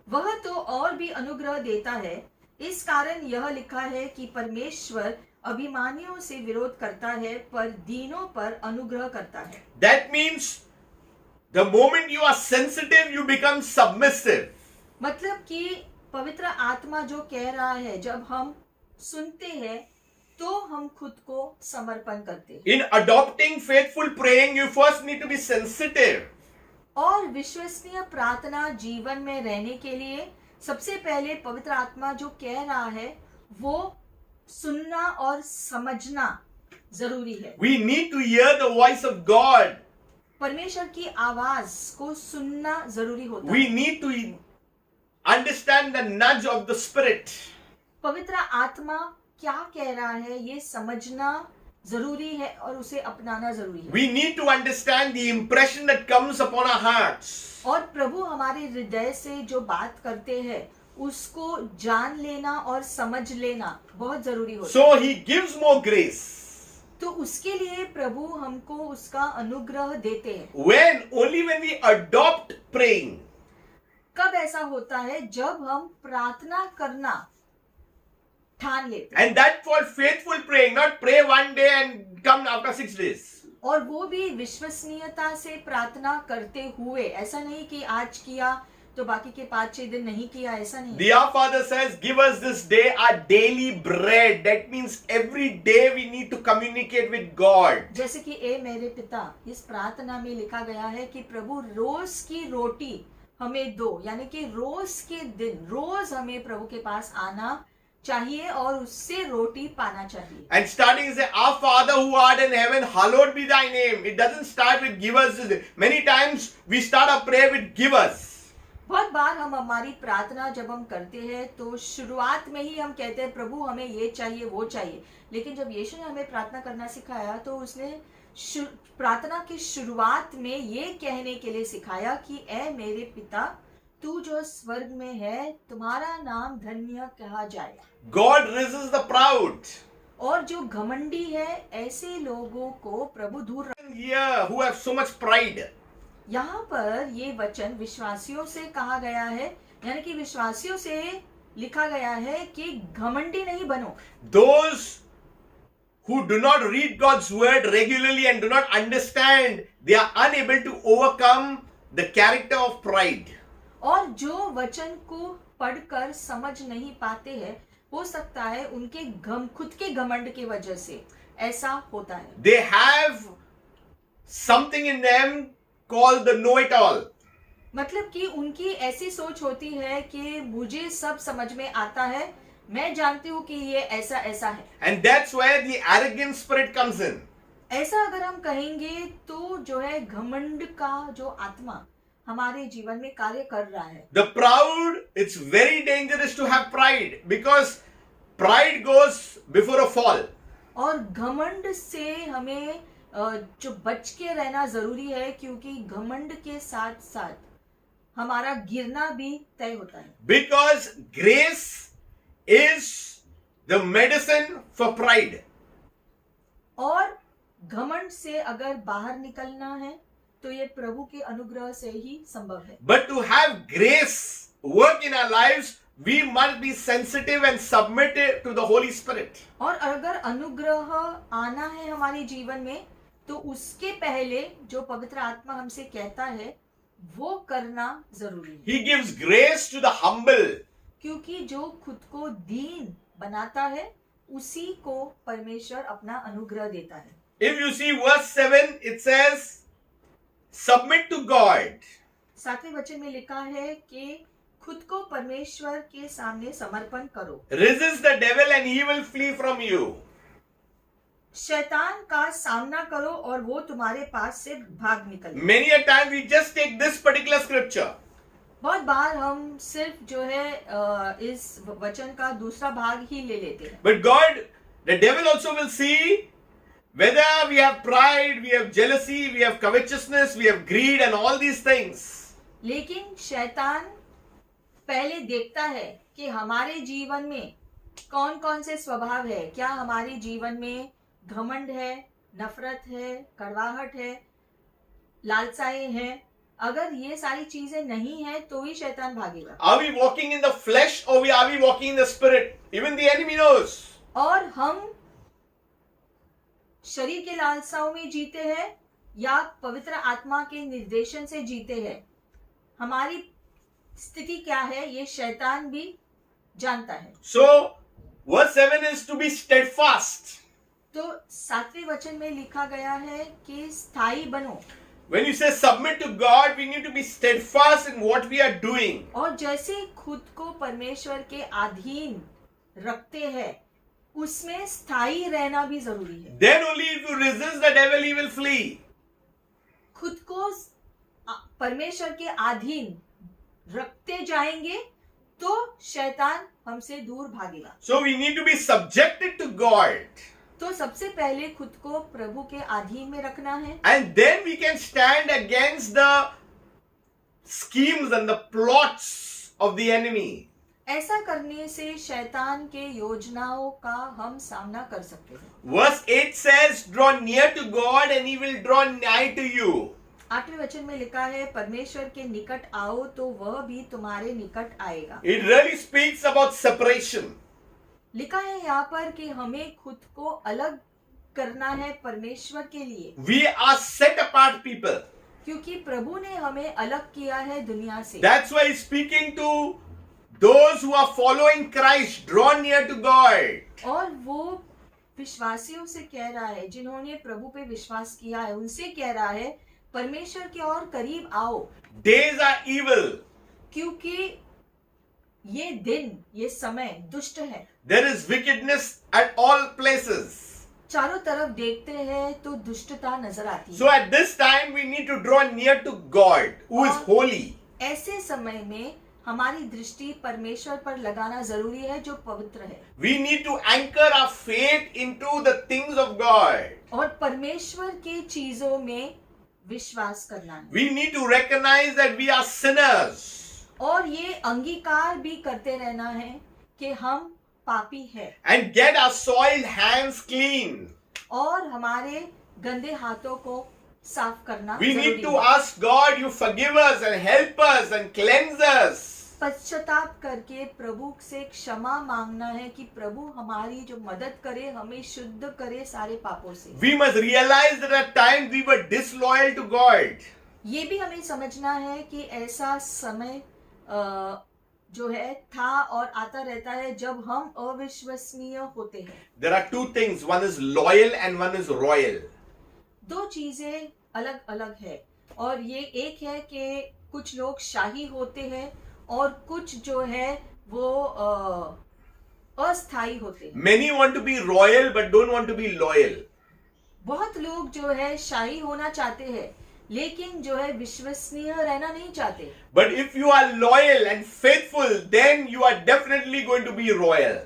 वह तो और भी अनुग्रह देता है, इस कारण यह लिखा है कि परमेश्वर अभिमानियों से विरोध करता है पर दीनों पर अनुग्रह करता है। That means the moment you are sensitive, you become submissive. मतलब कि पवित्र आत्मा जो कह रहा है, जब हम सुनते हैं तो हम खुद को समर्पण करते हैं। In adopting faithful praying, you first need to be sensitive. और विश्वसनीय प्रार्थना जीवन में रहने के लिए सबसे पहले पवित्र आत्मा जो कह रहा है वो सुनना और समझना जरूरी है। We need to hear the voice of God. परमेश्वर की आवाज को सुनना जरूरी होता We है। need to understand the nudge of the Spirit. पवित्र आत्मा क्या कह रहा है ये समझना जरूरी है और उसे अपनाना जरूरी है। We need to understand the impression that comes upon our hearts. और प्रभु हमारे हृदय से जो बात करते हैं उसको जान लेना और समझ लेना बहुत जरूरी होता है। So he gives more grace. तो उसके लिए प्रभु हमको उसका अनुग्रह देते हैं। Only when we adopt praying. कब ऐसा होता है? जब हम प्रार्थना करना ठान लेते हैं। And that for faithful praying, not pray one day and come after 6 days. और वो भी विश्वसनीयता से प्रार्थना करते हुए, ऐसा नहीं कि आज किया तो बाकी के 5-6 दिन नहीं किया, ऐसा नहीं। The Our Father says, give us this day our daily bread. That means every day we need to communicate with God. जैसे कि ए मेरे पिता, इस प्रार्थना में लिखा गया है कि प्रभु रोज की रोटी हमें दो, यानी कि रोज के दिन रोज हमें प्रभु के पास आना चाहिए और उससे रोटी पाना चाहिए। And starting to say, Our Father who art in heaven, hallowed be thy name. It doesn't start with give us. Many times we start our prayer with give us. बहुत बार हम हमारी प्रार्थना जब हम करते हैं तो शुरुआत में ही हम कहते हैं प्रभु हमें ये चाहिए वो चाहिए, लेकिन जब यीशु ने हमें प्रार्थना करना सिखाया तो उसने प्रार्थना की शुरुआत में ये कहने के लिए सिखाया कि ऐ मेरे पिता तू जो स्वर्ग में है तुम्हारा नाम धन्य कहा जाए। God resists the proud. और जो घमंडी है ऐसे लोगों को प्रभु दूर रख। Here who have so much pride. यहाँ पर ये वचन विश्वासियों से कहा गया है, यानी कि विश्वासियों से लिखा गया है कि घमंडी नहीं बनो। Those who do not read God's word regularly and do not understand, they are unable to overcome the character of pride. और जो वचन को पढ़कर समझ नहीं पाते हैं, हो सकता है उनके खुद के घमंड की वजह से ऐसा होता है। They have something in them called the know-it-all. मतलब कि उनकी ऐसी सोच होती है कि मुझे सब समझ में आता है, मैं जानती हूँ कि ये ऐसा ऐसा है। And that's where the arrogant spirit comes in. ऐसा अगर हम कहेंगे तो जो है घमंड का जो आत्मा हमारे जीवन में कार्य कर रहा है। The proud, it's very dangerous to have pride because pride goes before a fall. और घमंड से हमें जो बच के रहना जरूरी है, क्योंकि घमंड के साथ साथ हमारा गिरना भी तय होता है। Because grace is the medicine for pride. और घमंड से अगर बाहर निकलना है तो ये प्रभु के अनुग्रह से ही संभव है। But to have grace work in our lives, we must be sensitive and submitted to the Holy Spirit. और अगर अनुग्रह आना है हमारे जीवन में तो उसके पहले जो पवित्र आत्मा हमसे कहता है वो करना जरूरी है। He gives grace to the humble. क्योंकि जो खुद को दीन बनाता है उसी को परमेश्वर अपना अनुग्रह देता है। If you see verse 7, it says, submit to God. 7वें वचन में लिखा है कि खुद को परमेश्वर के सामने समर्पण करो, Resist the devil and he will flee from you. शैतान का सामना करो और वो तुम्हारे पास से भाग निकले। Many a time we just take this particular scripture. बहुत बार हम सिर्फ जो है इस वचन का दूसरा भाग ही ले लेते हैं। But God, the devil also will see whether we have pride, we have jealousy, we have covetousness, we have greed and all these things. लेकिन शैतान पहले देखता है कि हमारे जीवन में कौन कौन से स्वभाव है, क्या हमारे जीवन में घमंड है, नफरत है, कड़वाहट है, लालसाएं हैं। अगर ये सारी चीजें नहीं है तो ही शैतान भागेगा। Are we walking in the flesh or are we walking in the spirit? Even the enemy knows. और हम शरीर के लालसाओं में जीते हैं या पवित्र आत्मा के निर्देशन से जीते हैं, हमारी स्थिति क्या है ये शैतान भी जानता है। So, verse 7 is to be steadfast. तो 7वें वचन में लिखा गया है कि स्थायी बनो। When you say submit to God, we need to be steadfast in what we are doing. और जैसे खुद को परमेश्वर के अधीन रखते हैं उसमें स्थायी रहना भी जरूरी है। Then only if you resist the devil, he will flee. खुद को परमेश्वर के अधीन रखते जाएंगे तो शैतान हमसे दूर भागेगा। So we need to be subjected to God. तो सबसे पहले खुद को प्रभु के अधीन में रखना है। And then we can stand against the schemes and the plots of the enemy. ऐसा करने से शैतान के योजनाओं का हम सामना कर सकते हैं। Verse 8 says, draw near to God and he will draw nigh to you. 8वें वचन में लिखा है परमेश्वर के निकट आओ तो वह भी तुम्हारे निकट आएगा। It really speaks about separation. लिखा है यहाँ पर कि हमें खुद को अलग करना है परमेश्वर के लिए, We are set apart people. क्योंकि प्रभु ने हमें अलग किया है दुनिया से। That's why he's speaking to those who are following Christ, draw near to God. और वो विश्वासियों से कह रहा है जिन्होंने प्रभु पे विश्वास किया है, उनसे कह रहा है परमेश्वर के और करीब आओ, Days are evil. क्योंकि ये दिन ये समय दुष्ट है। There is wickedness at all places. चारों तरफ देखते हैं तो दुष्टता नजर आती है। So at this time we need to draw near to God, who is holy. ऐसे समय में हमारी दृष्टि परमेश्वर पर लगाना जरूरी है जो पवित्र है। We need to anchor our faith into the things of God. और परमेश्वर के चीजों में विश्वास करना है। We need to recognize that we are sinners. और ये अंगीकार भी करते रहना है कि हम पापी हैं। And get our soiled hands clean. और हमारे गंदे हाथों को साफ करना We जरूरी need to है। ask God, you forgive us and help us and cleanse us. पश्चाताप करके प्रभु से क्षमा मांगना है कि प्रभु हमारी जो मदद करे, हमें शुद्ध करे सारे पापों से। We must realize that at times we were disloyal to God. ये भी हमें समझना है कि ऐसा समय जो है था और आता रहता है जब हम अविश्वसनीय होते हैं। There are two things. One is loyal and one is royal. दो चीजें अलग अलग है और ये एक है कि कुछ लोग शाही होते हैं और कुछ जो है वो अस्थाई होते हैं। Many want to be royal but don't want to be loyal. बहुत लोग जो है शाही होना चाहते हैं लेकिन जो है विश्वसनीय रहना नहीं चाहते। But if you are loyal and faithful, then you are definitely going to be royal.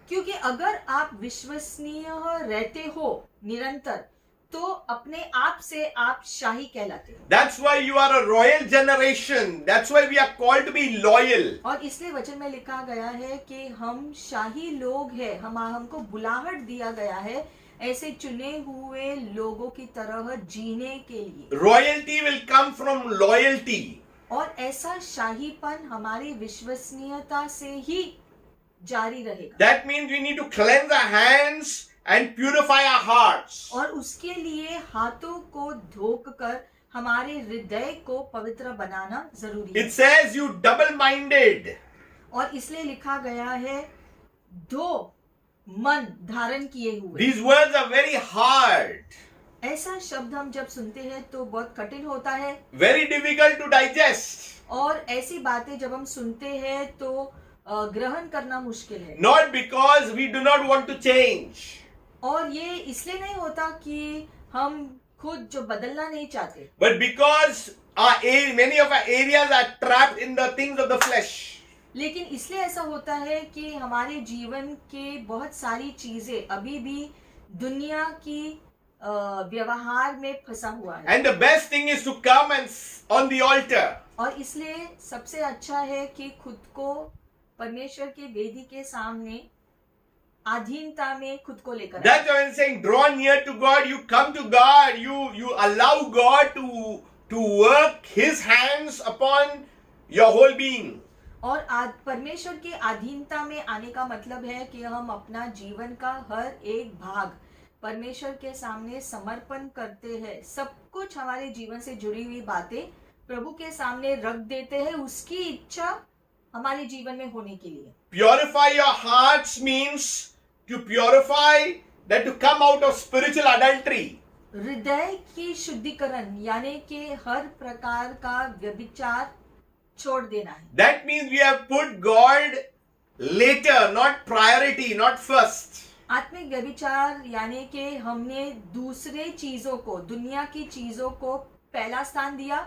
क्योंकि अगर आप विश्वसनीय रहते हो निरंतर तो अपने आप से आप शाही कहलाते हो। That's why you are a royal generation. That's why we are called to be loyal. और इसलिए वचन में लिखा गया है कि हम शाही लोग हैं, हमको बुलाहट दिया गया है ऐसे चुने हुए लोगों की तरह जीने के लिए। Royalty will come from loyalty. और ऐसा शाहीपन हमारी विश्वसनीयता से ही जारी रहेगा। That means we need to cleanse our hands and purify our hearts. और उसके लिए हाथों को धोकर हमारे हृदय को पवित्र बनाना जरूरी है। It says you double-minded. और इसलिए लिखा गया है दो मन धारण किए हुए। These words are very hard, ऐसा शब्द हम जब सुनते हैं तो बहुत कठिन होता है, very difficult to digest. और ऐसी बातें जब हम सुनते हैं तो ग्रहण करना मुश्किल है। Not because we do not want to change, और ये इसलिए नहीं होता कि हम खुद जो बदलना नहीं चाहते, but because many of our areas are trapped in the things of the flesh. लेकिन इसलिए ऐसा होता है कि हमारे जीवन के बहुत सारी चीजें अभी भी दुनिया की व्यवहार में फंसा हुआ है। And the best thing is to come and on the altar. और इसलिए सबसे अच्छा है कि खुद को परमेश्वर के वेदी के सामने अधीनता में खुद को लेकर आए। That's why I'm saying, draw near to God. You come to God. You allow God to work His hands upon your whole being. और परमेश्वर के अधीनता में आने का मतलब है कि हम अपना जीवन का हर एक भाग परमेश्वर के सामने समर्पण करते हैं। सब कुछ हमारे जीवन से जुड़ी हुई बातें प्रभु के सामने रख देते हैं, उसकी इच्छा हमारे जीवन में होने के लिए। Purify your hearts means to purify that to come out of spiritual adultery. हृदय की शुद्धिकरण यानी कि हर प्रकार का व्यभिचार छोड़ देना है। That means we have put God later, not priority, not first. आत्मिक व्यभिचार यानी कि हमने दूसरे चीजों को, दुनिया की चीजों को पहला स्थान दिया,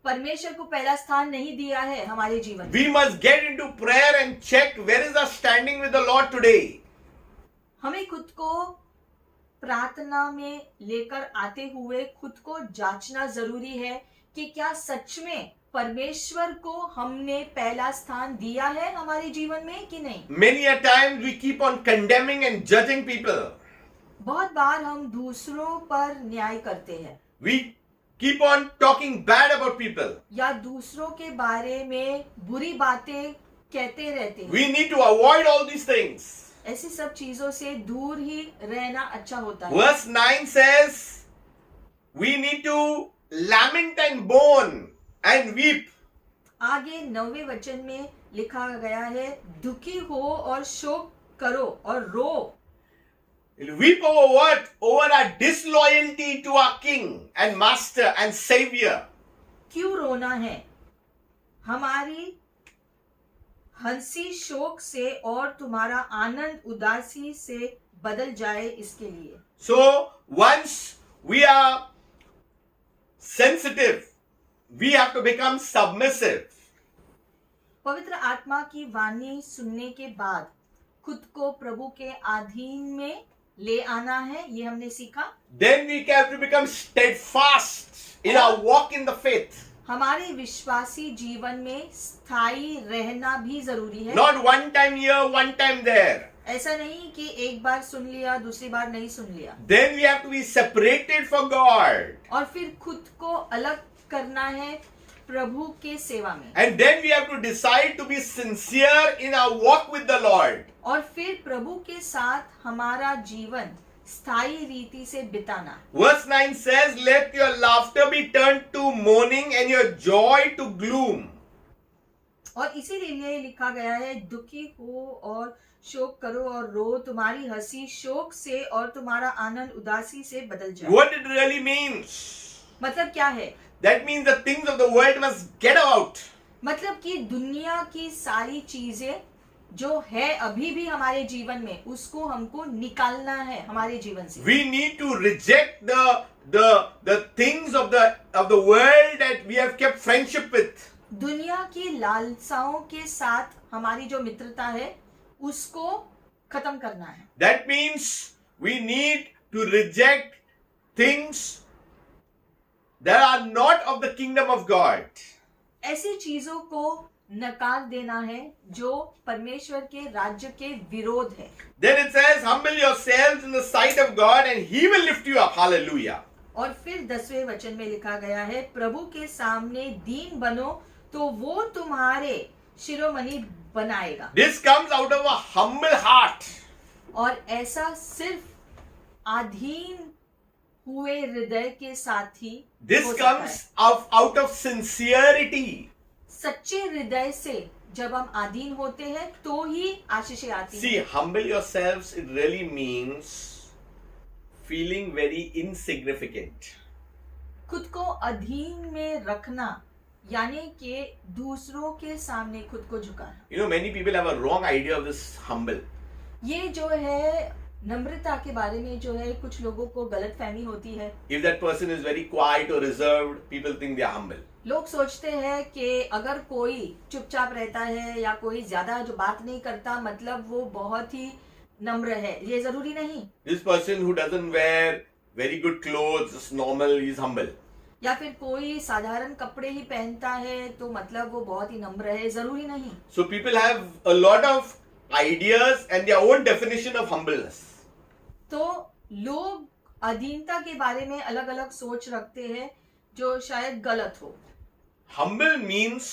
परमेश्वर को पहला स्थान नहीं दिया है हमारे जीवन में। We must get into prayer and check where is our standing with the Lord today. हमें खुद को प्रार्थना में लेकर आते हुए खुद को जांचना जरूरी है कि क्या सच में परमेश्वर को हमने पहला स्थान दिया है हमारे जीवन में कि नहीं। Many a times we keep on condemning and judging people. बहुत बार हम दूसरों पर न्याय करते हैं We keep on talking bad about people. या दूसरों के बारे में बुरी बातें कहते रहते हैं। We need to avoid all these things. ऐसी सब चीजों से दूर ही रहना अच्छा होता है। Verse 9 says, we need to lament and mourn and weep. आगे 9वें वचन में लिखा गया है, दुखी हो और शोक करो और रो। Weep over what? Over our disloyalty to our King and Master and Savior. क्यों रोना है? हमारी हंसी शोक से और तुम्हारा आनंद उदासी से बदल जाए इसके लिए। So once we are sensitive, we have to become submissive. पवित्र आत्मा की वाणी सुनने के बाद खुद को प्रभु के अधीन में ले आना है, ये हमने सीखा। Then we have to become steadfast in our walk in the faith. हमारे विश्वासी जीवन में स्थायी रहना भी जरूरी है। Not one time here, one time there. ऐसा नहीं कि एक बार सुन लिया दूसरी बार नहीं सुन लिया। Then we have to be separated for God. और फिर खुद को अलग करना है प्रभु के सेवा में। And then we have to decide to be sincere in our walk with the Lord. और फिर प्रभु के साथ हमारा जीवन स्थायी रीति से बिताना। Verse 9 says, let your laughter be turned to mourning and your joy to gloom. और इसीलिए लिखा गया है, दुखी हो और शोक करो और रो, तुम्हारी हंसी शोक से और तुम्हारा आनंद उदासी से बदल जाए। What it really means? मतलब क्या है? That means the things of the world must get out. मतलब कि दुनिया की सारी चीजें जो है अभी भी हमारे जीवन में, उसको हमको निकालना है हमारे जीवन से। We need to reject the things of the world that we have kept friendship with. दुनिया की लालसाओं के साथ हमारी जो मित्रता है उसको खत्म करना है। That means we need to reject things that are not of the kingdom of God. ऐसी चीजों को नकार देना है जो परमेश्वर के राज्य के विरोध है। Then it says, humble yourselves in the sight of God and He will lift you up. Hallelujah. और फिर 10वें वचन में लिखा गया है, प्रभु के सामने दीन बनो तो वो तुम्हारे शिरोमणि बनाएगा। This comes out of a humble heart. और ऐसा सिर्फ अधीन हुए हृदय के साथ ही This हो सकता comes है। out of sincerity. सच्चे हृदय से जब हम अधीन होते हैं तो ही आशीषें आती See, हैं। humble yourselves, it really means feeling very insignificant. खुद को अधीन में रखना यानी कि दूसरों के सामने खुद को झुकाना। You know, many people have a wrong idea of this humble. ये जो है नम्रता के बारे में जो है कुछ लोगों को गलतफहमी होती है। If that person is very quiet or reserved, people think they are humble. लोग सोचते हैं कि अगर कोई चुपचाप रहता है या कोई ज्यादा जो बात नहीं करता मतलब वो बहुत ही नम्र है, ये जरूरी नहीं। This person who doesn't wear very good clothes, is normal, he is humble. या फिर कोई साधारण कपड़े ही पहनता है तो मतलब वो बहुत ही नम्र है, जरूरी नहीं। So people have a lot of ideas and their own definition of humbleness. तो लोग अधीनता के बारे में अलग अलग सोच रखते हैं जो शायद गलत हो। Humble means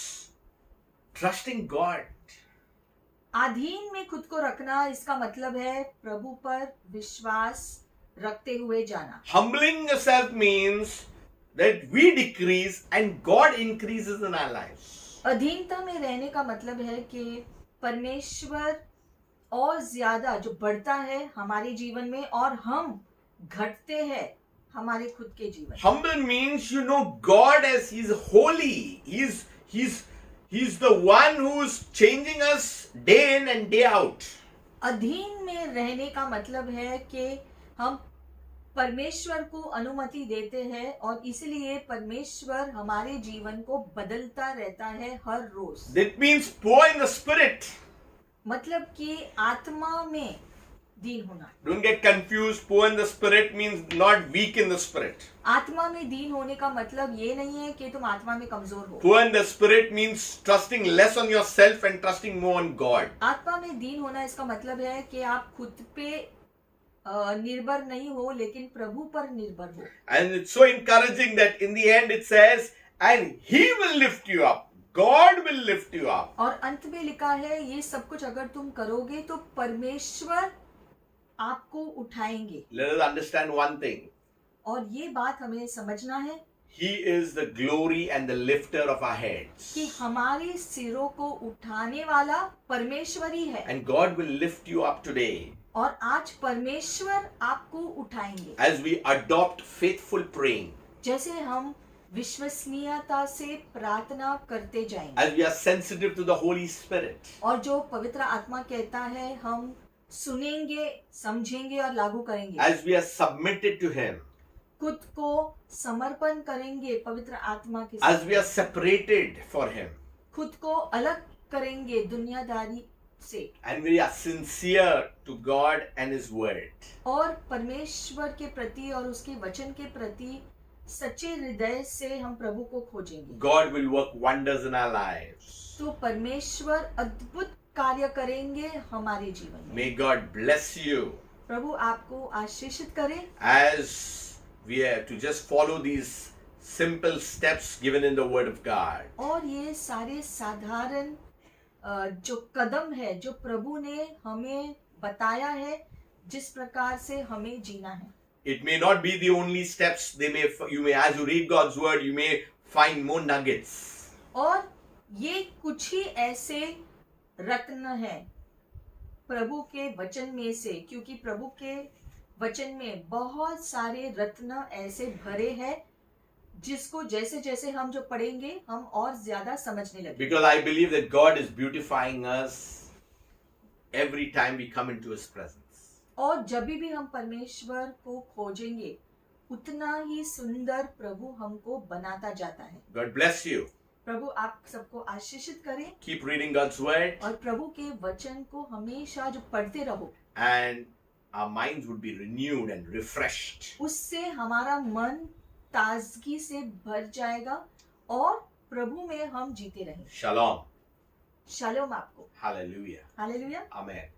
trusting God. अधीन में खुद को रखना इसका मतलब है प्रभु पर विश्वास रखते हुए जाना। Humbling yourself means that we decrease and God increases in our lives. अधीनता में रहने का मतलब है कि परमेश्वर और ज्यादा जो बढ़ता है हमारे जीवन में और हम घटते हैं हमारे खुद के जीवन। Humble means you know God as He's holy. He's the one who's changing us day in and day out. अधीन में रहने का मतलब है कि हम परमेश्वर को अनुमति देते हैं और इसलिए परमेश्वर हमारे जीवन को बदलता रहता है हर रोज। That means poor in the spirit. मतलब कि आत्मा में दीन होना। Don't get confused. Poor in the spirit means not weak in the spirit. आत्मा में दीन होने का मतलब ये नहीं है कि तुम आत्मा में कमजोर हो। Poor in the spirit means trusting less on yourself and trusting more on God. आत्मा में दीन होना इसका मतलब है कि आप खुद पे निर्भर नहीं हो लेकिन प्रभु पर निर्भर हो। And it's so encouraging that in the end it says, and He will lift you up. God will lift you up. और अंत में लिखा है ये सब कुछ अगर तुम करोगे तो परमेश्वर आपको उठाएंगे। Let us understand one thing. और ये बात हमें समझना है He is the glory and the lifter of our heads. कि हमारे सिरों को उठाने वाला परमेश्वर ही है। And God will lift you up today और आज परमेश्वर आपको उठाएंगे as we adopt faithful praying, जैसे हम विश्वसनीयता से प्रार्थना करते जाएंगे as we are sensitive to the Holy Spirit, और जो पवित्र आत्मा कहता है हम सुनेंगे, समझेंगे और लागू करेंगे। as we are submitted to Him, खुद को समर्पण करेंगे पवित्र आत्मा के as साथ, we are separated for Him, खुद को अलग करेंगे दुनियादारी से and we are sincere to God and His Word. और परमेश्वर के प्रति और उसके वचन के प्रति सच्चे हृदय से हम प्रभु को खोजेंगे God will work wonders in our lives. तो परमेश्वर अद्भुत कार्य करेंगे हमारे जीवन में। May God bless you प्रभु आपको आशीषित करे as we have to just follow these simple steps given in the Word of God. और ये सारे साधारण जो कदम है जो प्रभु ने हमें बताया है जिस प्रकार से हमें जीना है। It may not be the only steps. You may, as you read God's Word, you may find more nuggets. और ये कुछ ही ऐसे रत्न है प्रभु के वचन में से, क्योंकि प्रभु के वचन में बहुत सारे रत्न ऐसे भरे हैं जिसको जैसे जैसे हम जो पढ़ेंगे हम और ज्यादा समझने लगेंगे। Because I believe that God is beautifying us every time we come into His presence. और जब भी हम परमेश्वर को खोजेंगे उतना ही सुंदर प्रभु हमको बनाता जाता है। God bless you. प्रभु आप सबको आशीषित करे Keep reading God's Word, और प्रभु के वचन को हमेशा जो पढ़ते रहो and our minds would be renewed and refreshed. उससे हमारा मन ताजगी से भर जाएगा और प्रभु में हम जीते रहेंगे। Shalom. शालोम आपको। Hallelujah. हालेलुया। Amen.